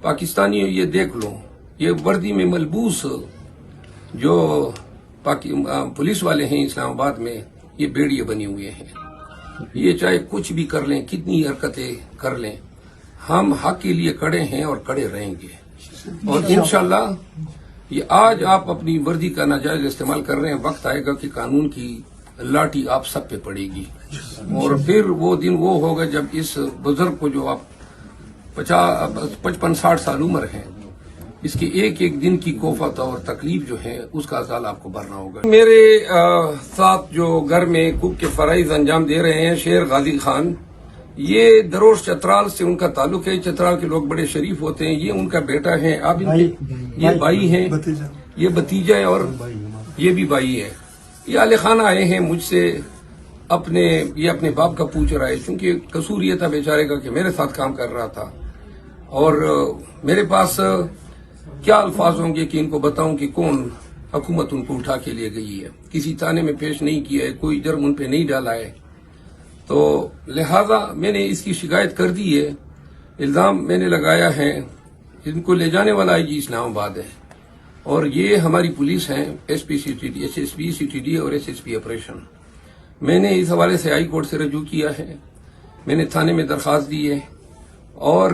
پاکستانیوں یہ دیکھ لو، یہ وردی میں ملبوس جو پولیس والے ہیں اسلام آباد میں، یہ بیڑیے بنے ہوئے ہیں. یہ چاہے کچھ بھی کر لیں، کتنی حرکتیں کر لیں، ہم حق کے لیے کڑے ہیں اور کڑے رہیں گے. اور انشاءاللہ یہ آج آپ اپنی وردی کا ناجائز استعمال کر رہے ہیں، وقت آئے گا کہ قانون کی لاٹھی آپ سب پہ پڑے گی. اور پھر وہ دن وہ ہوگا جب اس بزرگ کو، جو آپ 55-60 سال عمر ہے، اس کے ایک ایک دن کی کوفت اور تکلیف جو ہے اس کا عذاب آپ کو بھرنا ہوگا. میرے ساتھ جو گھر میں کوک کے فرائض انجام دے رہے ہیں شیر غازی خان، یہ دروش چترال سے ان کا تعلق ہے. چترال کے لوگ بڑے شریف ہوتے ہیں. یہ ان کا بیٹا ہے، آپ یہ بھائی ہیں، یہ بھتیجا ہے اور یہ بھی بھائی ہے. یہ اہل خانہ آئے ہیں مجھ سے یہ اپنے باپ کا پوچھ رہا ہے، چونکہ قصور یہ تھا بیچارے کا کہ میرے ساتھ کام کر رہا تھا. اور میرے پاس کیا الفاظ ہوں گے کہ ان کو بتاؤں کہ کون حکومت ان کو اٹھا کے لے گئی ہے. کسی تانے میں پیش نہیں کیا ہے، کوئی جرم ان پہ نہیں ڈالا ہے. تو لہذا میں نے اس کی شکایت کر دی ہے. الزام میں نے لگایا ہے. ان کو لے جانے والا آئی جی اسلام آباد ہے، اور یہ ہماری پولیس ہیں، S P C T D, S S P C T D اور ایس ایس پی آپریشن. میں نے اس حوالے سے ہائی کورٹ سے رجوع کیا ہے. میں نے تھانے میں درخواست دی ہے، اور